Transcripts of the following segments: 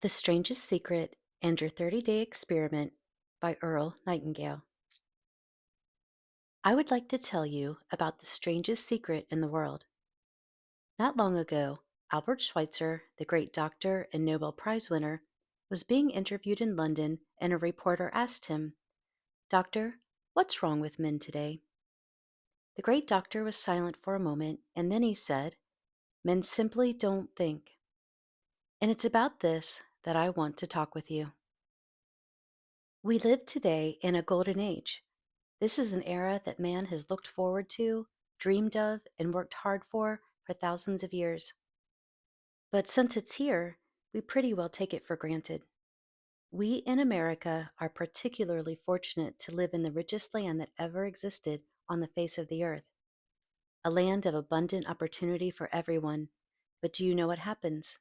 The Strangest Secret and Your 30-Day Experiment by Earl Nightingale. I would like to tell you about the strangest secret in the world. Not long ago, Albert Schweitzer, the great doctor and Nobel Prize winner, was being interviewed in London, and a reporter asked him, "Doctor, what's wrong with men today?" The great doctor was silent for a moment, and then he said, "Men simply don't think." And it's about this that I want to talk with you. We live today in a golden age. This is an era that man has looked forward to, dreamed of, and worked hard for thousands of years. But since it's here, we pretty well take it for granted. We in America are particularly fortunate to live in the richest land that ever existed on the face of the earth, a land of abundant opportunity for everyone. But do you know what happens?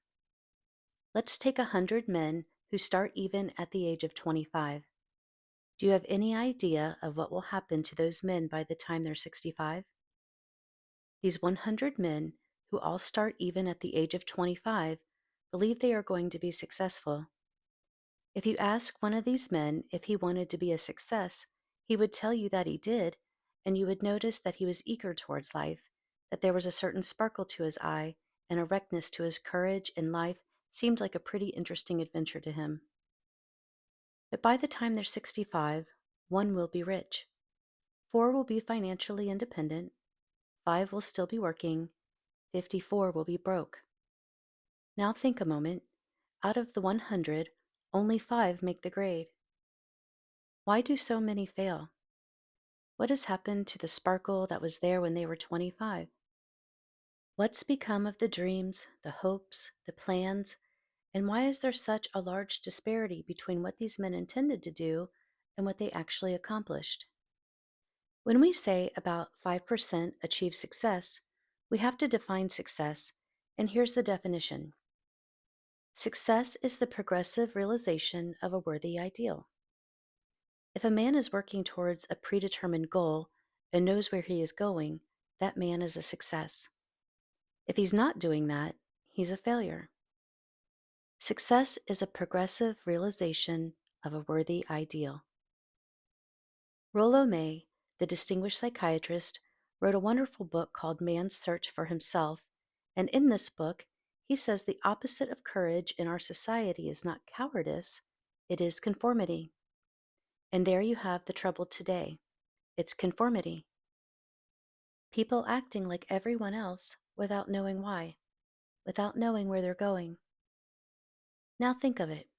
Let's take 100 men who start even at the age of 25. Do you have any idea of what will happen to those men by the time they're 65? These 100 men, who all start even at the age of 25, believe they are going to be successful. If you ask one of these men if he wanted to be a success, he would tell you that he did, and you would notice that he was eager towards life, that there was a certain sparkle to his eye, and a rectness to his courage, and life seemed like a pretty interesting adventure to him. But by the time they're 65, one will be rich, four will be financially independent, five will still be working, 54 will be broke. Now think a moment. Out of the 100, only 5 make the grade. Why do so many fail? What has happened to the sparkle that was there when they were 25? What's become of the dreams, the hopes, the plans, and why is there such a large disparity between what these men intended to do and what they actually accomplished? When we say about 5% achieve success, we have to define success, and here's the definition. Success is the progressive realization of a worthy ideal. If a man is working towards a predetermined goal and knows where he is going, that man is a success. If he's not doing that, he's a failure. Success is a progressive realization of a worthy ideal. Rollo May, the distinguished psychiatrist, wrote a wonderful book called Man's Search for Himself, and in this book, he says the opposite of courage in our society is not cowardice, it is conformity. And there you have the trouble today. It's conformity. People acting like everyone else without knowing why, without knowing where they're going. Now think of it.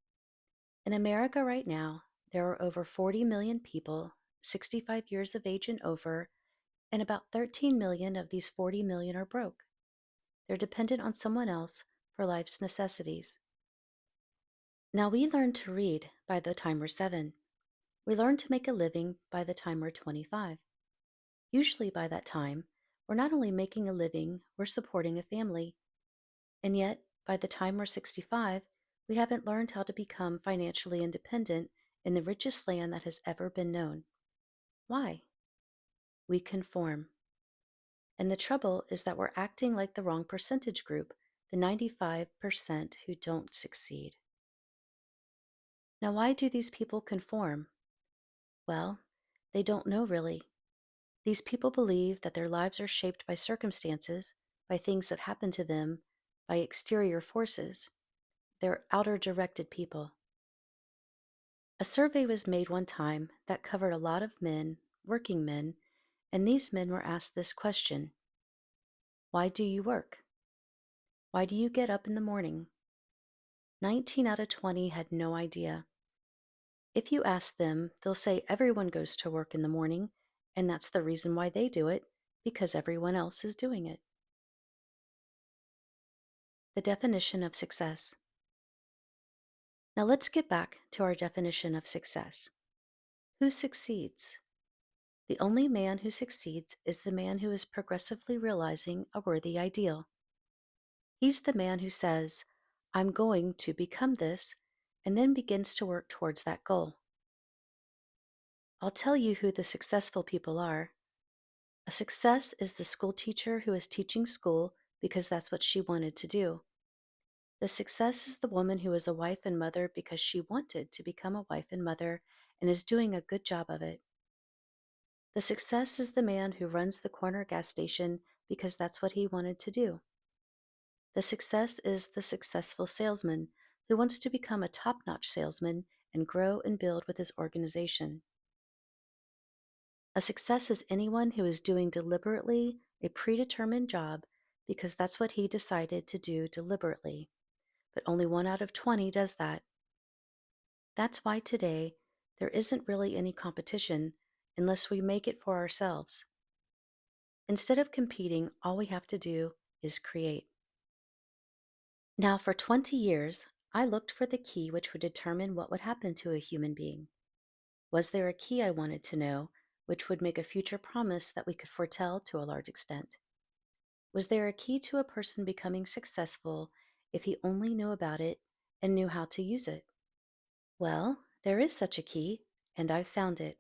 In America right now, there are over 40 million people, 65 years of age and over, and about 13 million of these 40 million are broke. They're dependent on someone else for life's necessities. Now we learn to read by the time we're 7. We learn to make a living by the time we're 25. Usually by that time, we're not only making a living, we're supporting a family. And yet, by the time we're 65, we haven't learned how to become financially independent in the richest land that has ever been known. Why? We conform. And the trouble is that we're acting like the wrong percentage group, the 95% who don't succeed. Now, why do these people conform? Well, they don't know really. These people believe that their lives are shaped by circumstances, by things that happen to them, by exterior forces. They're outer directed people. A survey was made one time that covered a lot of men, working men, and these men were asked this question: why do you work? Why do you get up in the morning? 19 out of 20 had no idea. If you ask them, they'll say everyone goes to work in the morning, and that's the reason why they do it, because everyone else is doing it. The definition of success. Now let's get back to our definition of success. Who succeeds? The only man who succeeds is the man who is progressively realizing a worthy ideal. He's the man who says, I'm going to become this, and then begins to work towards that goal. I'll tell you who the successful people are. A success is the school teacher who is teaching school because that's what she wanted to do. The success is the woman who is a wife and mother because she wanted to become a wife and mother and is doing a good job of it. The success is the man who runs the corner gas station because that's what he wanted to do. The success is the successful salesman who wants to become a top notch salesman and grow and build with his organization. A success is anyone who is doing deliberately a predetermined job because that's what he decided to do deliberately. But only 1 out of 20 does that. That's why today there isn't really any competition unless we make it for ourselves. Instead of competing, all we have to do is create. Now, for 20 years, I looked for the key which would determine what would happen to a human being. Was there a key I wanted to know which would make a future promise that we could foretell to a large extent? Was there a key to a person becoming successful if he only knew about it and knew how to use it? Well, there is such a key, and I've found it.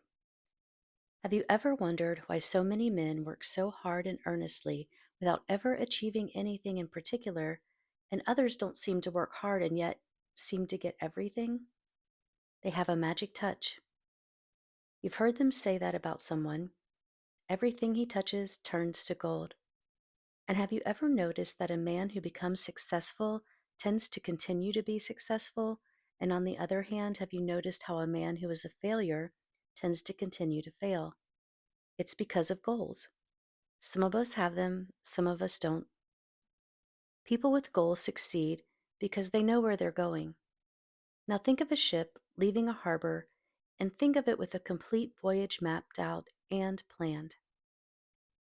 Have you ever wondered why so many men work so hard and earnestly without ever achieving anything in particular, and others don't seem to work hard and yet seem to get everything? They have a magic touch. You've heard them say that about someone. Everything he touches turns to gold. And have you ever noticed that a man who becomes successful tends to continue to be successful? And on the other hand, have you noticed how a man who is a failure tends to continue to fail? It's because of goals. Some of us have them, some of us don't. People with goals succeed because they know where they're going. Now think of a ship leaving a harbor and think of it with a complete voyage mapped out and planned.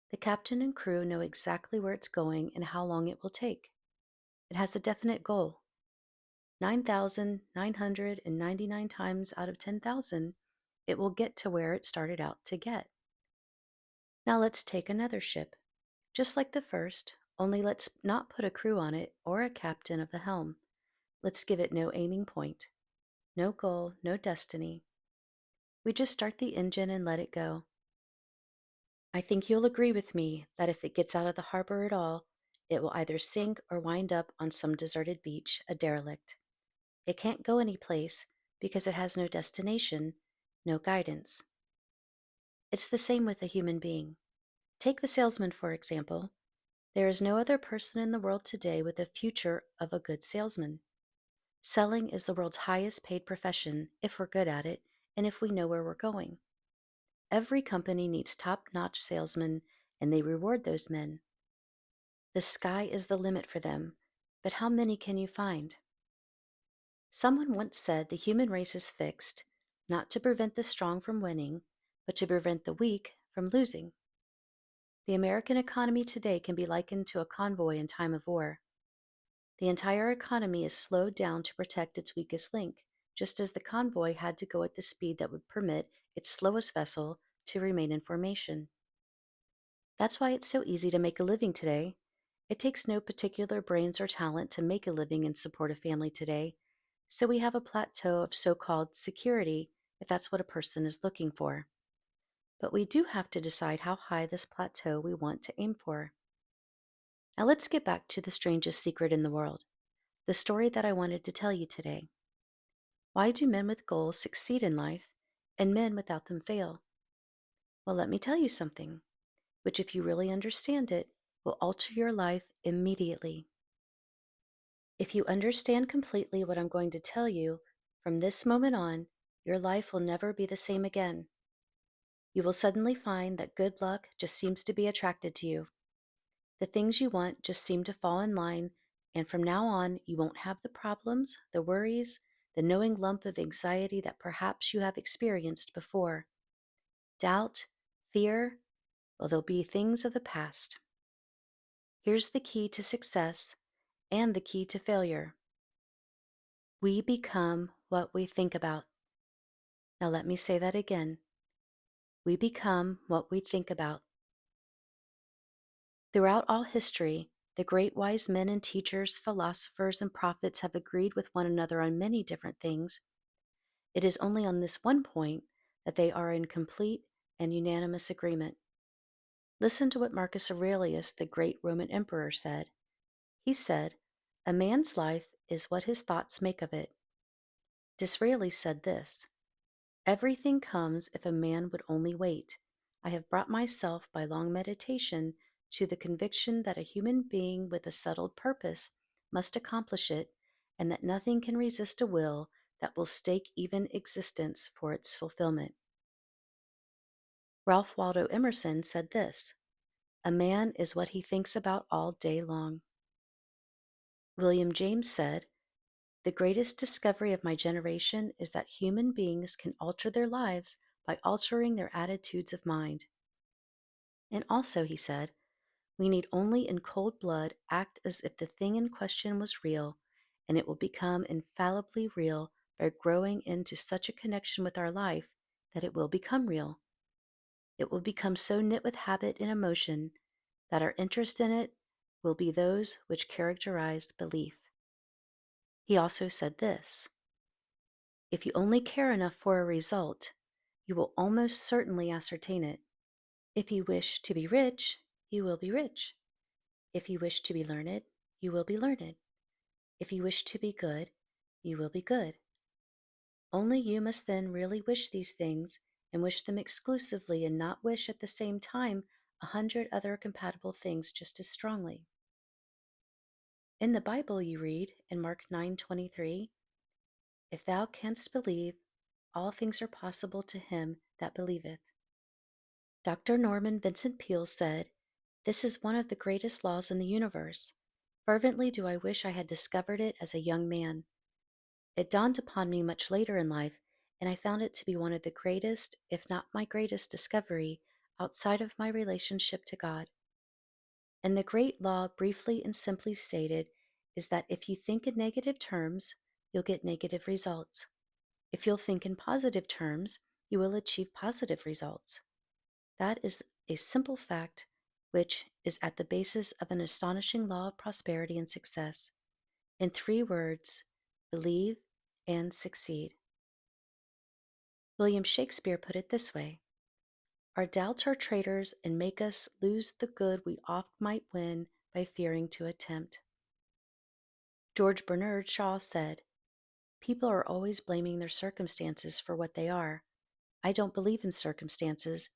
The captain and crew know exactly where it's going and how long it will take. It has a definite goal. 9,999 times out of 10,000, it will get to where it started out to get. Now let's take another ship, just like the first, only let's not put a crew on it or a captain of the helm. Let's give it no aiming point, no goal, no destiny. We just start the engine and let it go. I think you'll agree with me that if it gets out of the harbor at all, it will either sink or wind up on some deserted beach, a derelict. It can't go anyplace because it has no destination, no guidance. It's the same with a human being. Take the salesman, for example. There is no other person in the world today with a future of a good salesman. Selling is the world's highest paid profession if we're good at it and if we know where we're going. Every company needs top-notch salesmen, and they reward those men. The sky is the limit for them, but how many can you find? Someone once said the human race is fixed, not to prevent the strong from winning, but to prevent the weak from losing. The American economy today can be likened to a convoy in time of war. The entire economy is slowed down to protect its weakest link, just as the convoy had to go at the speed that would permit its slowest vessel to remain in formation. That's why it's so easy to make a living today. It takes no particular brains or talent to make a living and support a family today, so we have a plateau of so-called security if that's what a person is looking for. But we do have to decide how high this plateau we want to aim for. Now let's get back to the strangest secret in the world, the story that I wanted to tell you today. Why do men with goals succeed in life and men without them fail? Well, let me tell you something, which if you really understand it, will alter your life immediately. If you understand completely what I'm going to tell you, from this moment on, your life will never be the same again. You will suddenly find that good luck just seems to be attracted to you. The things you want just seem to fall in line, and from now on, you won't have the problems, the worries, the knowing lump of anxiety that perhaps you have experienced before. Doubt, fear, well, they'll be things of the past. Here's the key to success and the key to failure. We become what we think about. Now let me say that again. We become what we think about. Throughout all history, the great wise men and teachers, philosophers, and prophets have agreed with one another on many different things. It is only on this one point that they are in complete and unanimous agreement. Listen to what Marcus Aurelius, the great Roman emperor, said. He said, A man's life is what his thoughts make of it. Disraeli said this: everything comes if a man would only wait. I have brought myself by long meditation to the conviction that a human being with a settled purpose must accomplish it, and that nothing can resist a will that will stake even existence for its fulfillment. Ralph Waldo Emerson said this: a man is what he thinks about all day long. William James said, the greatest discovery of my generation is that human beings can alter their lives by altering their attitudes of mind. And also, he said, we need only in cold blood act as if the thing in question was real, and it will become infallibly real by growing into such a connection with our life that it will become real. It will become so knit with habit and emotion that our interest in it will be those which characterize belief. He also said this: if you only care enough for a result, you will almost certainly ascertain it. If you wish to be rich, you will be rich. If you wish to be learned, you will be learned. If you wish to be good, you will be good. Only you must then really wish these things, and wish them exclusively, and not wish at the same time 100 other compatible things just as strongly. In the Bible you read in Mark 9:23, if thou canst believe, all things are possible to him that believeth. Dr. Norman Vincent Peale said, this is one of the greatest laws in the universe. Fervently do I wish I had discovered it as a young man. It dawned upon me much later in life, and I found it to be one of the greatest, if not my greatest discovery outside of my relationship to God. And the great law, briefly and simply stated, is that if you think in negative terms, you'll get negative results. If you'll think in positive terms, you will achieve positive results. That is a simple fact which is at the basis of an astonishing law of prosperity and success. In 3 words, believe and succeed. William Shakespeare put it this way: our doubts are traitors and make us lose the good we oft might win by fearing to attempt. George Bernard Shaw said, people are always blaming their circumstances for what they are. I don't believe in circumstances.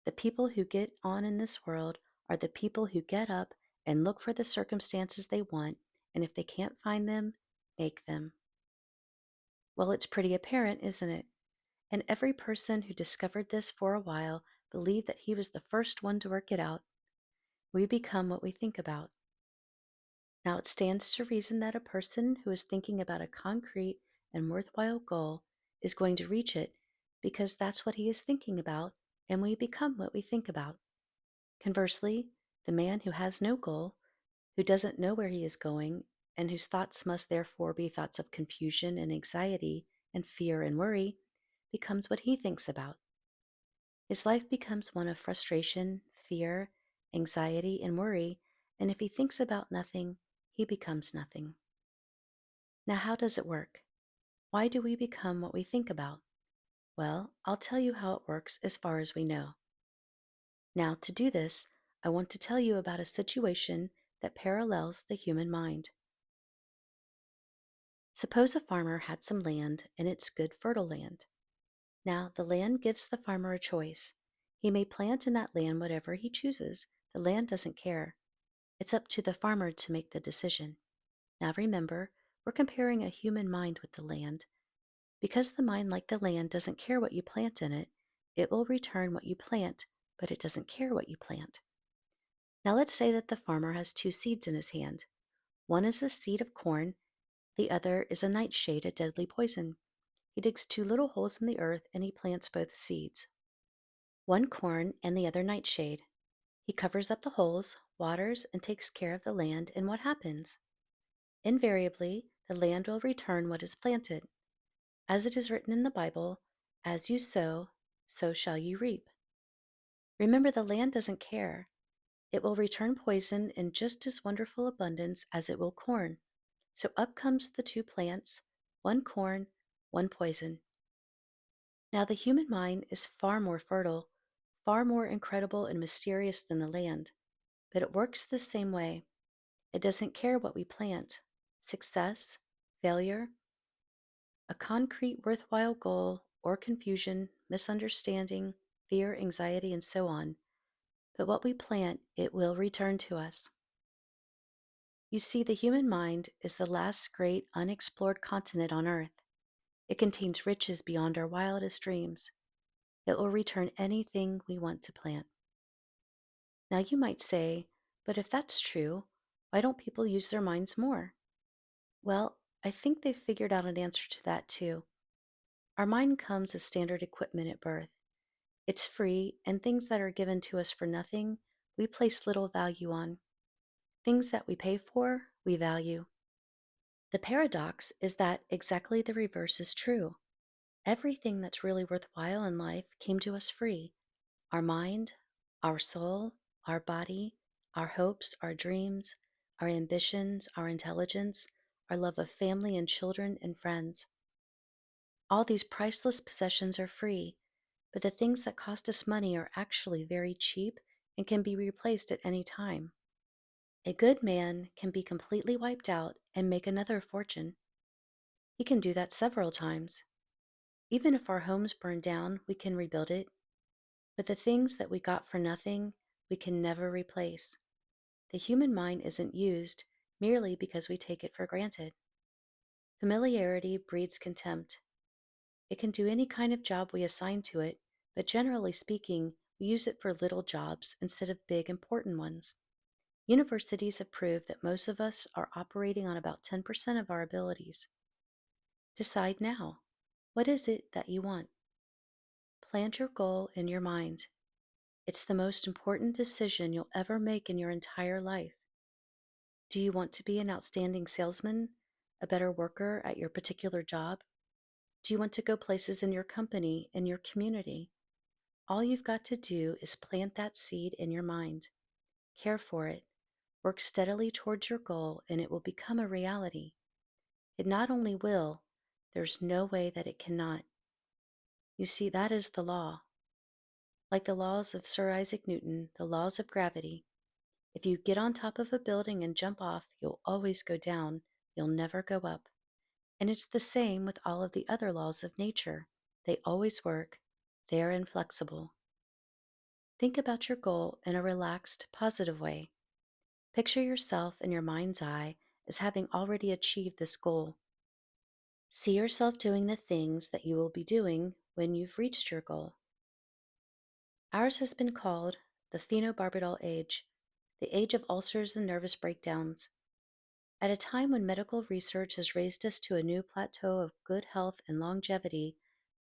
The people who get on in this world are the people who get up and look for the circumstances they want, and if they can't find them, make them. Well, it's pretty apparent, isn't it? And every person who discovered this for a while believed that he was the first one to work it out. We become what we think about. Now it stands to reason that a person who is thinking about a concrete and worthwhile goal is going to reach it because that's what he is thinking about, and we become what we think about. Conversely, the man who has no goal, who doesn't know where he is going, and whose thoughts must therefore be thoughts of confusion and anxiety and fear and worry, becomes what he thinks about. His life becomes one of frustration, fear, anxiety, and worry, and if he thinks about nothing, he becomes nothing. Now, how does it work? Why do we become what we think about? Well, I'll tell you how it works as far as we know. Now, to do this, I want to tell you about a situation that parallels the human mind. Suppose a farmer had some land, and it's good fertile land. Now, the land gives the farmer a choice. He may plant in that land whatever he chooses. The land doesn't care. It's up to the farmer to make the decision. Now remember, we're comparing a human mind with the land. Because the mind, like the land, doesn't care what you plant in it, it will return what you plant, but it doesn't care what you plant. Now let's say that the farmer has 2 seeds in his hand. One is a seed of corn, the other is a nightshade, a deadly poison. He digs 2 little holes in the earth and he plants both seeds. One corn and the other nightshade. He covers up the holes, waters, and takes care of the land, and what happens? Invariably, the land will return what is planted. As it is written in the Bible, as you sow, so shall you reap. Remember, the land doesn't care. It will return poison in just as wonderful abundance as it will corn. So up comes the 2 plants, one corn, one poison. Now the human mind is far more fertile, far more incredible and mysterious than the land, but it works the same way. It doesn't care what we plant: success, failure, a concrete worthwhile goal, or confusion, misunderstanding, fear, anxiety, and so on. But what we plant, it will return to us. You see, the human mind is the last great unexplored continent on Earth. It contains riches beyond our wildest dreams. It will return anything we want to plant. Now you might say, but if that's true, why don't people use their minds more? Well, I think they've figured out an answer to that too. Our mind comes as standard equipment at birth. It's free, and things that are given to us for nothing, we place little value on. Things that we pay for, we value. The paradox is that exactly the reverse is true. Everything that's really worthwhile in life came to us free: our mind, our soul, our body, our hopes, our dreams, our ambitions, our intelligence, our love of family and children and friends. All these priceless possessions are free, but the things that cost us money are actually very cheap and can be replaced at any time. A good man can be completely wiped out and make another fortune. He can do that several times. Even if our homes burn down, we can rebuild it. But the things that we got for nothing, we can never replace. The human mind isn't used merely because we take it for granted. Familiarity breeds contempt. It can do any kind of job we assign to it, but generally speaking, we use it for little jobs instead of big, important ones. Universities have proved that most of us are operating on about 10% of our abilities. Decide now. What is it that you want? Plant your goal in your mind. It's the most important decision you'll ever make in your entire life. Do you want to be an outstanding salesman, a better worker at your particular job? Do you want to go places in your company, in your community? All you've got to do is plant that seed in your mind. Care for it. Work steadily towards your goal, and it will become a reality. It not only will, there's no way that it cannot. You see, that is the law. Like the laws of Sir Isaac Newton, the laws of gravity. If you get on top of a building and jump off, you'll always go down. You'll never go up. And it's the same with all of the other laws of nature. They always work. They are inflexible. Think about your goal in a relaxed, positive way. Picture yourself in your mind's eye as having already achieved this goal. See yourself doing the things that you will be doing when you've reached your goal. Ours has been called the phenobarbital age, the age of ulcers and nervous breakdowns. At a time when medical research has raised us to a new plateau of good health and longevity,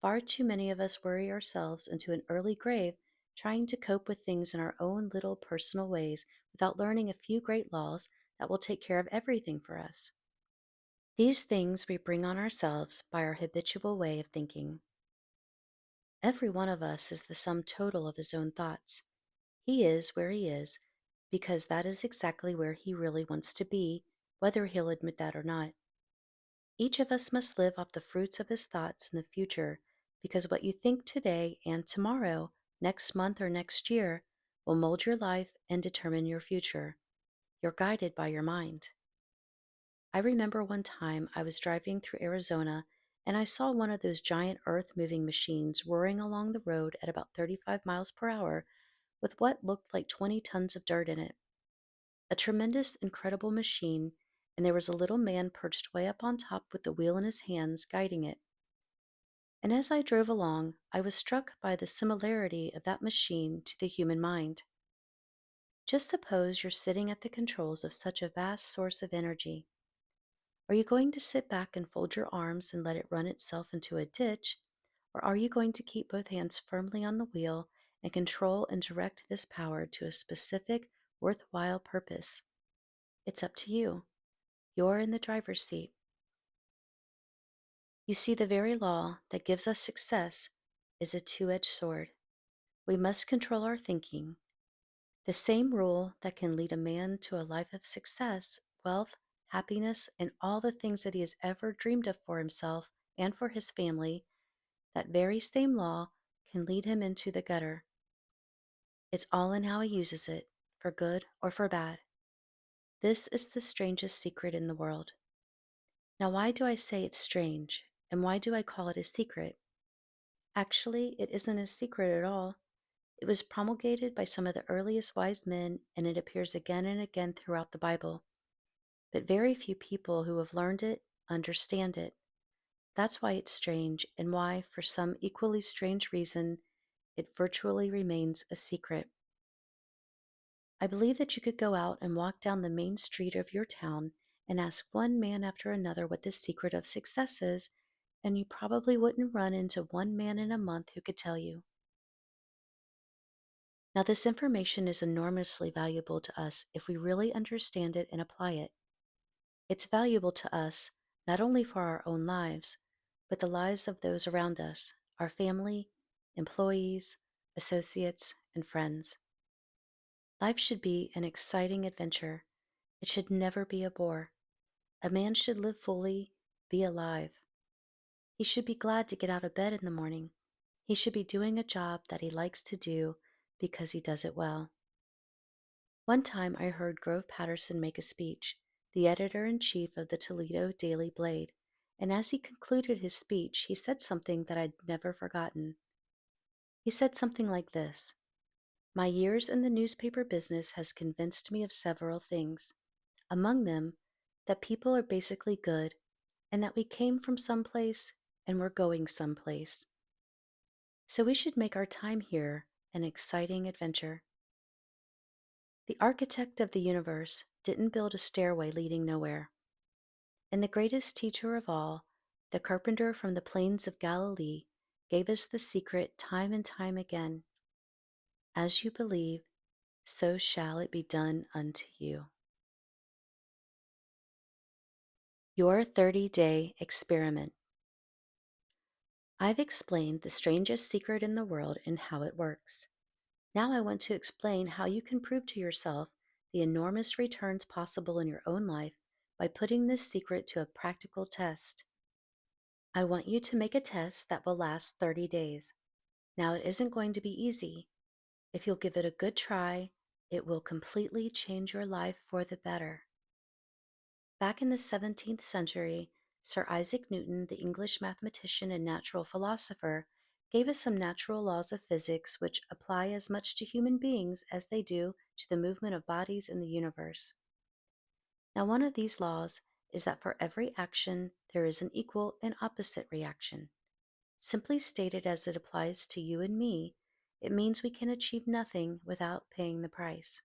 far too many of us worry ourselves into an early grave trying to cope with things in our own little personal ways without learning a few great laws that will take care of everything for us. These things we bring on ourselves by our habitual way of thinking. Every one of us is the sum total of his own thoughts. He is where he is because that is exactly where he really wants to be, whether he'll admit that or not. Each of us must live off the fruits of his thoughts in the future, because what you think today and tomorrow, next month or next year, will mold your life and determine your future. You're guided by your mind. I remember one time I was driving through Arizona and I saw one of those giant earth-moving machines roaring along the road at about 35 miles per hour with what looked like 20 tons of dirt in it. A tremendous, incredible machine, and there was a little man perched way up on top with the wheel in his hands, guiding it. And as I drove along, I was struck by the similarity of that machine to the human mind. Just suppose you're sitting at the controls of such a vast source of energy. Are you going to sit back and fold your arms and let it run itself into a ditch, or are you going to keep both hands firmly on the wheel and control and direct this power to a specific, worthwhile purpose? It's up to you. You're in the driver's seat. You see, the very law that gives us success is a two-edged sword. We must control our thinking. The same rule that can lead a man to a life of success, wealth, happiness, and all the things that he has ever dreamed of for himself and for his family, that very same law can lead him into the gutter. It's all in how he uses it, for good or for bad. This is the strangest secret in the world. Now, why do I say it's strange, and why do I call it a secret? Actually, it isn't a secret at all. It was promulgated by some of the earliest wise men, and it appears again and again throughout the Bible. But very few people who have learned it understand it. That's why it's strange, and why, for some equally strange reason, it virtually remains a secret. I believe that you could go out and walk down the main street of your town and ask one man after another what the secret of success is, and you probably wouldn't run into one man in a month who could tell you. Now, this information is enormously valuable to us if we really understand it and apply it. It's valuable to us not only for our own lives, but the lives of those around us, our family, employees, associates, and friends. Life should be an exciting adventure. It should never be a bore. A man should live fully, be alive. He should be glad to get out of bed in the morning. He should be doing a job that he likes to do because he does it well. One time I heard Grove Patterson make a speech, the editor-in-chief of the Toledo Daily Blade, and as he concluded his speech, he said something that I'd never forgotten. He said something like this: "My years in the newspaper business has convinced me of several things. Among them, that people are basically good, and that we came from someplace and we're going someplace. So we should make our time here an exciting adventure." The architect of the universe didn't build a stairway leading nowhere. And the greatest teacher of all, the carpenter from the plains of Galilee, gave us the secret time and time again. As you believe, so shall it be done unto you. Your 30-day experiment. I've explained the strangest secret in the world and how it works. Now I want to explain how you can prove to yourself the enormous returns possible in your own life by putting this secret to a practical test. I want you to make a test that will last 30 days. Now, it isn't going to be easy. If you'll give it a good try, it will completely change your life for the better. Back in the 17th century, Sir Isaac Newton, the English mathematician and natural philosopher, gave us some natural laws of physics which apply as much to human beings as they do to the movement of bodies in the universe. Now, one of these laws is that for every action, there is an equal and opposite reaction. Simply stated as it applies to you and me, it means we can achieve nothing without paying the price.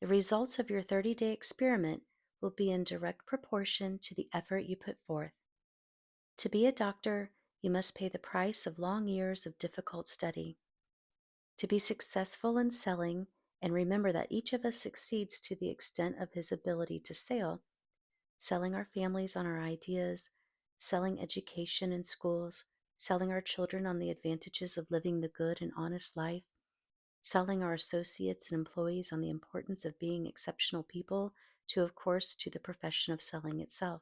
The results of your 30-day experiment will be in direct proportion to the effort you put forth. To be a doctor, you must pay the price of long years of difficult study. To be successful in selling, and remember that each of us succeeds to the extent of his ability to sell, selling our families on our ideas, selling education in schools, selling our children on the advantages of living the good and honest life, selling our associates and employees on the importance of being exceptional people, to, of course, to the profession of selling itself.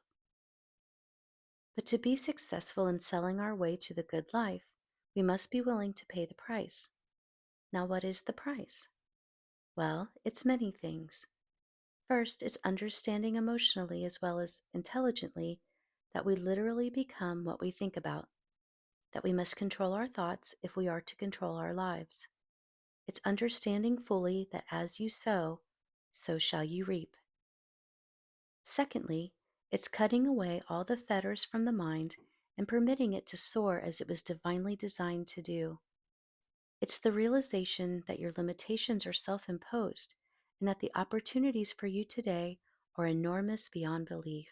But to be successful in selling our way to the good life, we must be willing to pay the price. Now, what is the price? Well, it's many things. First is understanding emotionally as well as intelligently that we literally become what we think about, that we must control our thoughts if we are to control our lives. It's understanding fully that as you sow, so shall you reap. Secondly, it's cutting away all the fetters from the mind and permitting it to soar as it was divinely designed to do. It's the realization that your limitations are self-imposed and that the opportunities for you today are enormous beyond belief.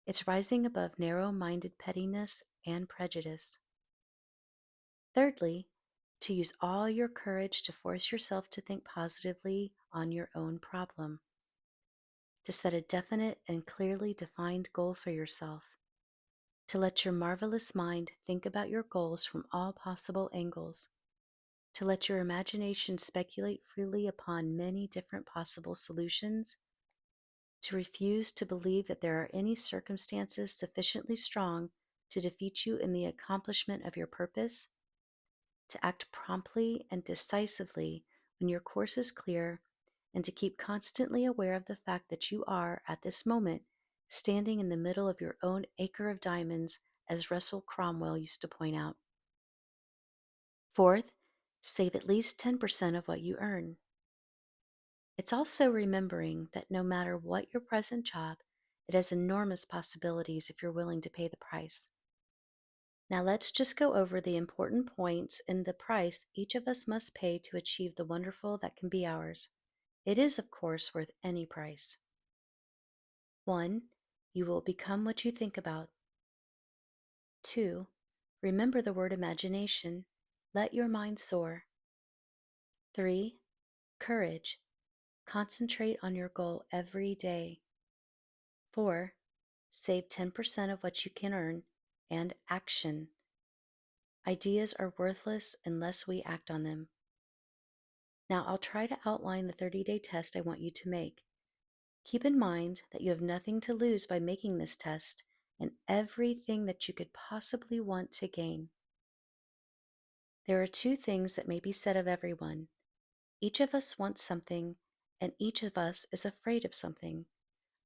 It's rising above narrow-minded pettiness and prejudice. Thirdly, to use all your courage to force yourself to think positively on your own problem. To set a definite and clearly defined goal for yourself. To let your marvelous mind think about your goals from all possible angles. To let your imagination speculate freely upon many different possible solutions. To refuse to believe that there are any circumstances sufficiently strong to defeat you in the accomplishment of your purpose. To act promptly and decisively when your course is clear, and to keep constantly aware of the fact that you are, at this moment, standing in the middle of your own acre of diamonds, as Russell Cromwell used to point out. Fourth, save at least 10% of what you earn. It's also remembering that no matter what your present job, it has enormous possibilities if you're willing to pay the price. Now let's just go over the important points in the price each of us must pay to achieve the wonderful that can be ours. It is, of course, worth any price. 1. You will become what you think about. 2. Remember the word imagination. Let your mind soar. 3. Courage. Concentrate on your goal every day. 4. Save 10% of what you can earn. And action. Ideas are worthless unless we act on them. Now I'll try to outline the 30-day test I want you to make. Keep in mind that you have nothing to lose by making this test and everything that you could possibly want to gain. There are two things that may be said of everyone. Each of us wants something, and each of us is afraid of something.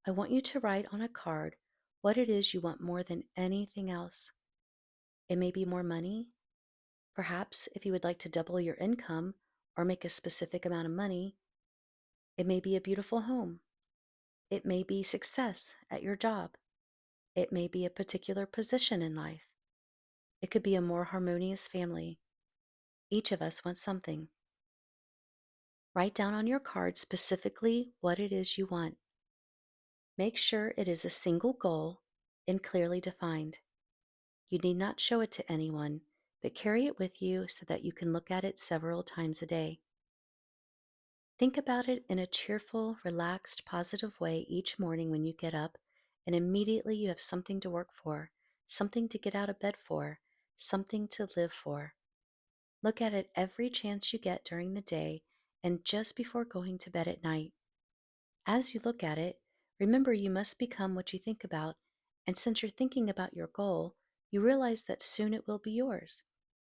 I want you to write on a card what it is you want more than anything else. It may be more money. Perhaps if you would like to double your income or make a specific amount of money. It may be a beautiful home. It may be success at your job. It may be a particular position in life. It could be a more harmonious family. Each of us wants something. Write down on your card specifically what it is you want. Make sure it is a single goal and clearly defined. You need not show it to anyone, but carry it with you so that you can look at it several times a day. Think about it in a cheerful, relaxed, positive way each morning when you get up, and immediately you have something to work for, something to get out of bed for, something to live for. Look at it every chance you get during the day and just before going to bed at night. As you look at it, remember you must become what you think about, and since you're thinking about your goal, you realize that soon it will be yours.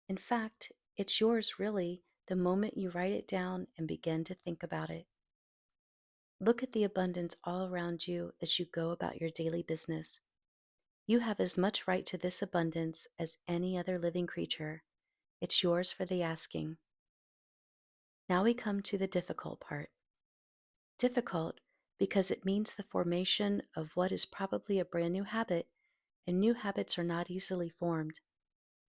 In fact, it's yours really the moment you write it down and begin to think about it. Look at the abundance all around you as you go about your daily business. You have as much right to this abundance as any other living creature. It's yours for the asking. Now we come to the difficult part. Difficult because it means the formation of what is probably a brand new habit, and new habits are not easily formed.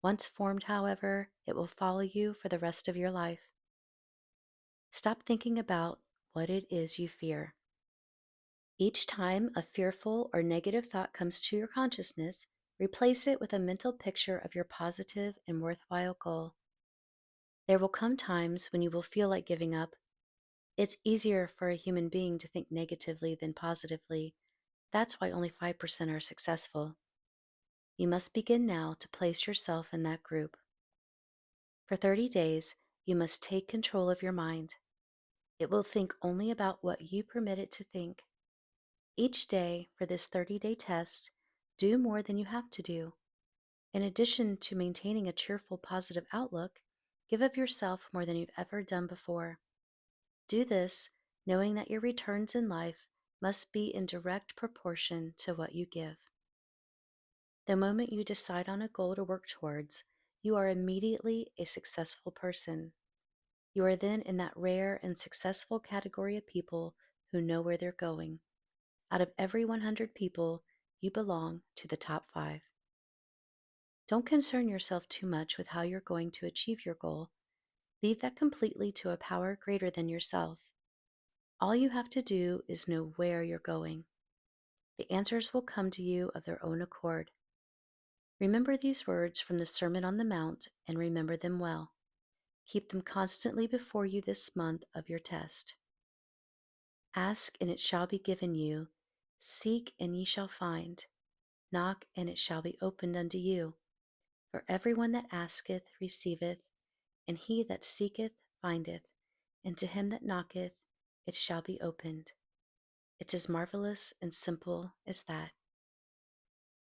Once formed, however, it will follow you for the rest of your life. Stop thinking about what it is you fear. Each time a fearful or negative thought comes to your consciousness, replace it with a mental picture of your positive and worthwhile goal. There will come times when you will feel like giving up. It's easier for a human being to think negatively than positively. That's why only 5% are successful. You must begin now to place yourself in that group. For 30 days, you must take control of your mind. It will think only about what you permit it to think. Each day for this 30-day test, do more than you have to do. In addition to maintaining a cheerful, positive outlook, give of yourself more than you've ever done before. Do this knowing that your returns in life must be in direct proportion to what you give. The moment you decide on a goal to work towards, you are immediately a successful person. You are then in that rare and successful category of people who know where they're going. Out of every 100 people, you belong to the top 5. Don't concern yourself too much with how you're going to achieve your goal. Leave that completely to a power greater than yourself. All you have to do is know where you're going. The answers will come to you of their own accord. Remember these words from the Sermon on the Mount and remember them well. Keep them constantly before you this month of your test. Ask and it shall be given you. Seek and ye shall find. Knock and it shall be opened unto you. For everyone that asketh receiveth, and he that seeketh findeth, and to him that knocketh it shall be opened. It's as marvelous and simple as that.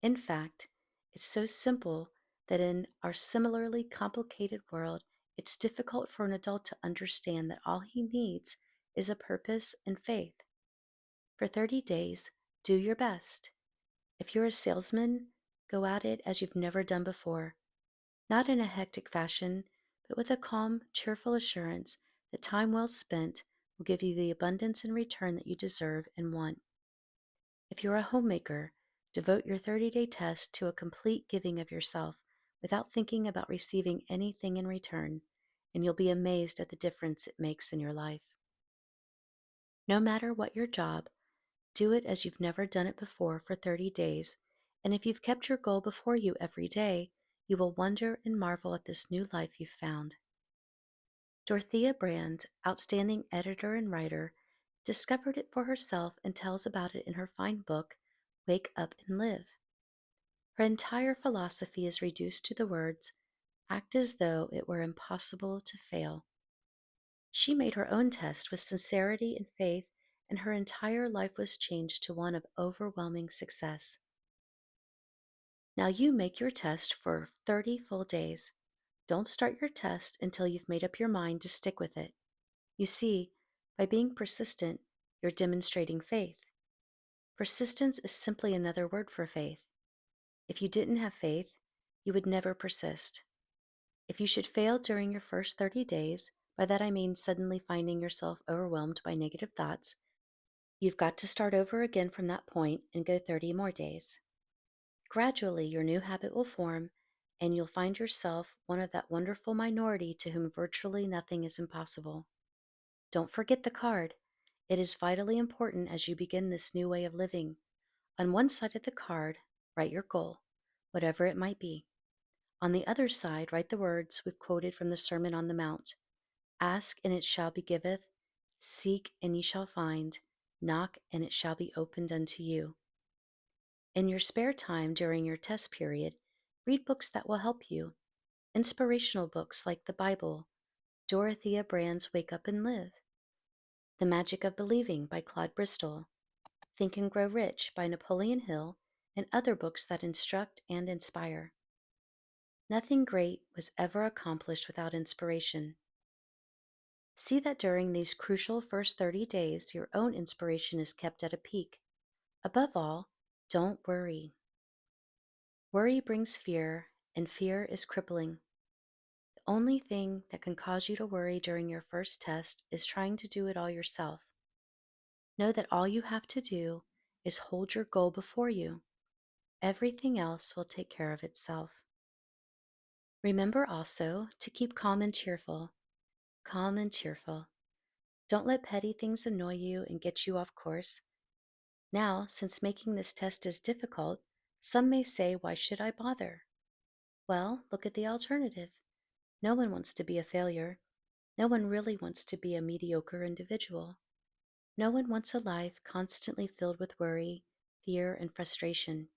In fact, it's so simple that in our similarly complicated world, it's difficult for an adult to understand that all he needs is a purpose and faith. For 30 days, do your best. If you're a salesman, go at it as you've never done before, not in a hectic fashion, but with a calm, cheerful assurance that time well spent will give you the abundance in return that you deserve and want. If you're a homemaker, devote your 30-day test to a complete giving of yourself without thinking about receiving anything in return, and you'll be amazed at the difference it makes in your life. No matter what your job, do it as you've never done it before for 30 days, and if you've kept your goal before you every day, you will wonder and marvel at this new life you've found. Dorothea Brand, outstanding editor and writer, discovered it for herself and tells about it in her fine book, Wake Up and Live. Her entire philosophy is reduced to the words, act as though it were impossible to fail. She made her own test with sincerity and faith, and her entire life was changed to one of overwhelming success. Now you make your test for 30 full days. Don't start your test until you've made up your mind to stick with it. You see, by being persistent, you're demonstrating faith. Persistence is simply another word for faith. If you didn't have faith, you would never persist. If you should fail during your first 30 days, by that I mean suddenly finding yourself overwhelmed by negative thoughts, you've got to start over again from that point and go 30 more days. Gradually, your new habit will form, and you'll find yourself one of that wonderful minority to whom virtually nothing is impossible. Don't forget the card. It is vitally important as you begin this new way of living. On one side of the card, write your goal, whatever it might be. On the other side, write the words we've quoted from the Sermon on the Mount. Ask, and it shall be giveth. Seek, and ye shall find. Knock, and it shall be opened unto you. In your spare time during your test period, read books that will help you. Inspirational books like the Bible, Dorothea Brand's Wake Up and Live, The Magic of Believing by Claude Bristol, Think and Grow Rich by Napoleon Hill, and other books that instruct and inspire. Nothing great was ever accomplished without inspiration. See that during these crucial first 30 days, your own inspiration is kept at a peak. Above all, don't worry. Worry brings fear, and fear is crippling. The only thing that can cause you to worry during your first test is trying to do it all yourself. Know that all you have to do is hold your goal before you. Everything else will take care of itself. Remember also to keep calm and cheerful. Calm and cheerful. Don't let petty things annoy you and get you off course. Now, since making this test is difficult, some may say, why should I bother? Well, look at the alternative. No one wants to be a failure. No one really wants to be a mediocre individual. No one wants a life constantly filled with worry, fear, and frustration.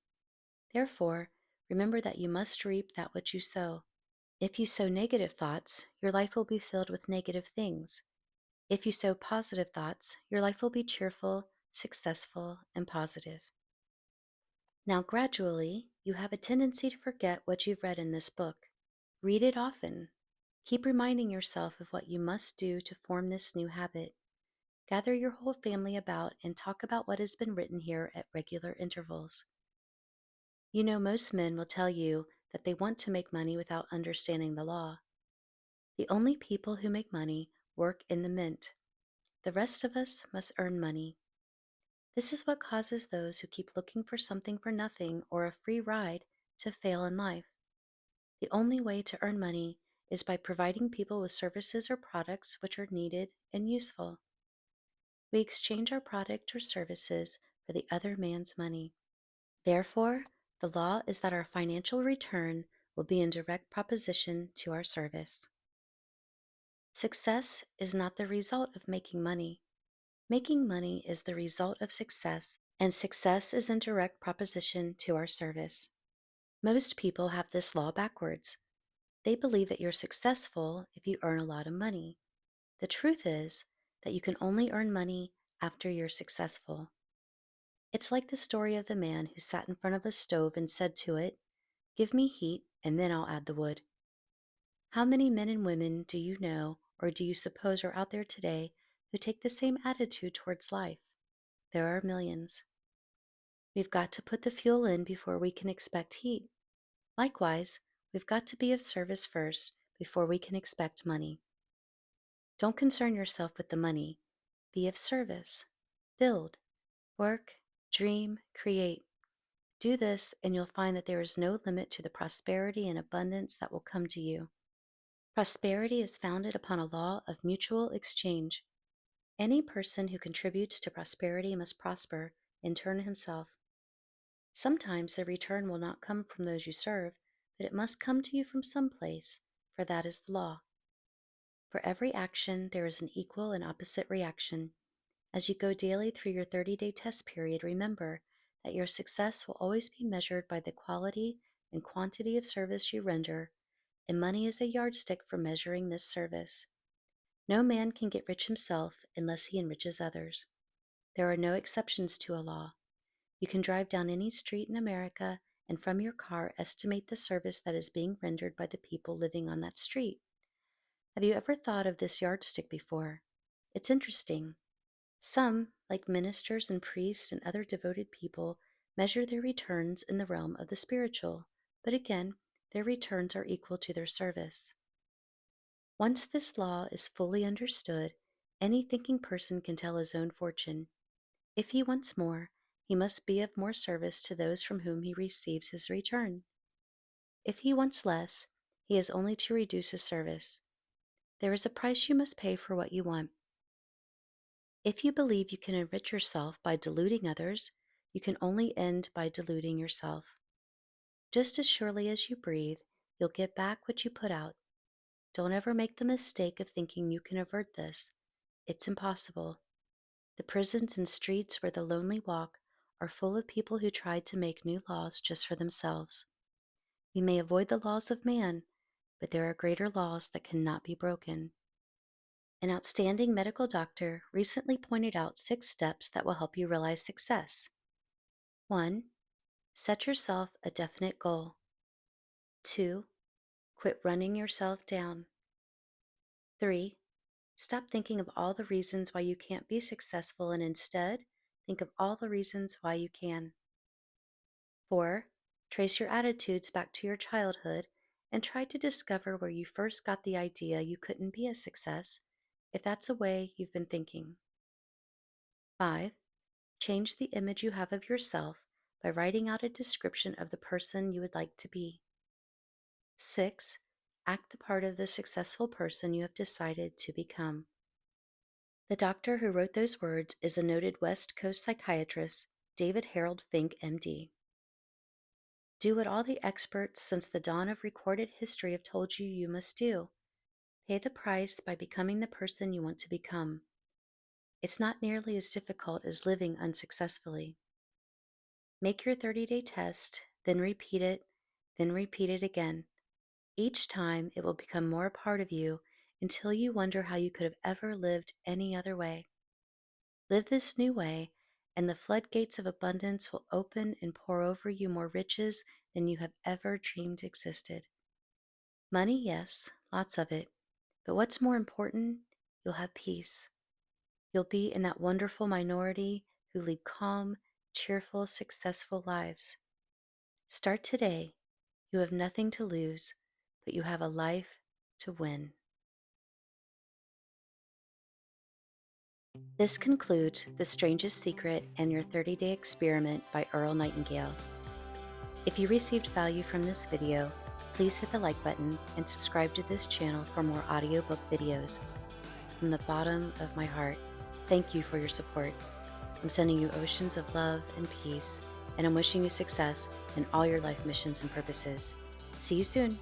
Therefore, remember that you must reap that which you sow. If you sow negative thoughts, your life will be filled with negative things. If you sow positive thoughts, your life will be cheerful, successful, and positive. Now, gradually, you have a tendency to forget what you've read in this book. Read it often. Keep reminding yourself of what you must do to form this new habit. Gather your whole family about and talk about what has been written here at regular intervals. You know, most men will tell you that they want to make money without understanding the law. The only people who make money work in the mint. The rest of us must earn money. This is what causes those who keep looking for something for nothing or a free ride to fail in life. The only way to earn money is by providing people with services or products which are needed and useful. We exchange our product or services for the other man's money. Therefore, the law is that our financial return will be in direct proposition to our service. Success is not the result of making money. Making money is the result of success, and success is in direct proposition to our service. Most people have this law backwards. They believe that you're successful if you earn a lot of money. The truth is that you can only earn money after you're successful. It's like the story of the man who sat in front of a stove and said to it, "Give me heat, and then I'll add the wood." How many men and women do you know or do you suppose are out there today who take the same attitude towards life. There are millions. We've got to put the fuel in before we can expect heat. Likewise, we've got to be of service first before we can expect money. Don't concern yourself with the money. Be of service. Build, work, dream, create. Do this, and you'll find that there is no limit to the prosperity and abundance that will come to you. Prosperity is founded upon a law of mutual exchange. Any person who contributes to prosperity must prosper, in turn himself. Sometimes the return will not come from those you serve, but it must come to you from some place, for that is the law. For every action, there is an equal and opposite reaction. As you go daily through your 30-day test period, remember that your success will always be measured by the quality and quantity of service you render, and money is a yardstick for measuring this service. No man can get rich himself unless he enriches others. There are no exceptions to a law. You can drive down any street in America and from your car estimate the service that is being rendered by the people living on that street. Have you ever thought of this yardstick before? It's interesting. Some, like ministers and priests and other devoted people, measure their returns in the realm of the spiritual, but again, their returns are equal to their service. Once this law is fully understood, any thinking person can tell his own fortune. If he wants more, he must be of more service to those from whom he receives his return. If he wants less, he has only to reduce his service. There is a price you must pay for what you want. If you believe you can enrich yourself by deluding others, you can only end by deluding yourself. Just as surely as you breathe, you'll get back what you put out. Don't ever make the mistake of thinking you can avert this. It's impossible. The prisons and streets where the lonely walk are full of people who tried to make new laws just for themselves. We may avoid the laws of man, but there are greater laws that cannot be broken. An outstanding medical doctor recently pointed out 6 steps that will help you realize success. 1. Set yourself a definite goal. 2. Quit running yourself down. 3. Stop thinking of all the reasons why you can't be successful and instead think of all the reasons why you can. 4. Trace your attitudes back to your childhood and try to discover where you first got the idea you couldn't be a success, if that's a way you've been thinking. 5. Change the image you have of yourself by writing out a description of the person you would like to be. 6. Act the part of the successful person you have decided to become. The doctor who wrote those words is a noted West Coast psychiatrist, David Harold Fink, MD. Do what all the experts since the dawn of recorded history have told you you must do. Pay the price by becoming the person you want to become. It's not nearly as difficult as living unsuccessfully. Make your 30-day test, then repeat it again. Each time it will become more a part of you until you wonder how you could have ever lived any other way. Live this new way, and the floodgates of abundance will open and pour over you more riches than you have ever dreamed existed. Money, yes, lots of it. But what's more important, you'll have peace. You'll be in that wonderful minority who lead calm, cheerful, successful lives. Start today. You have nothing to lose, but you have a life to win. This concludes The Strangest Secret and Your 30-Day Experiment by Earl Nightingale. If you received value from this video, please hit the like button and subscribe to this channel for more audiobook videos. From the bottom of my heart, thank you for your support. I'm sending you oceans of love and peace, and I'm wishing you success in all your life missions and purposes. See you soon.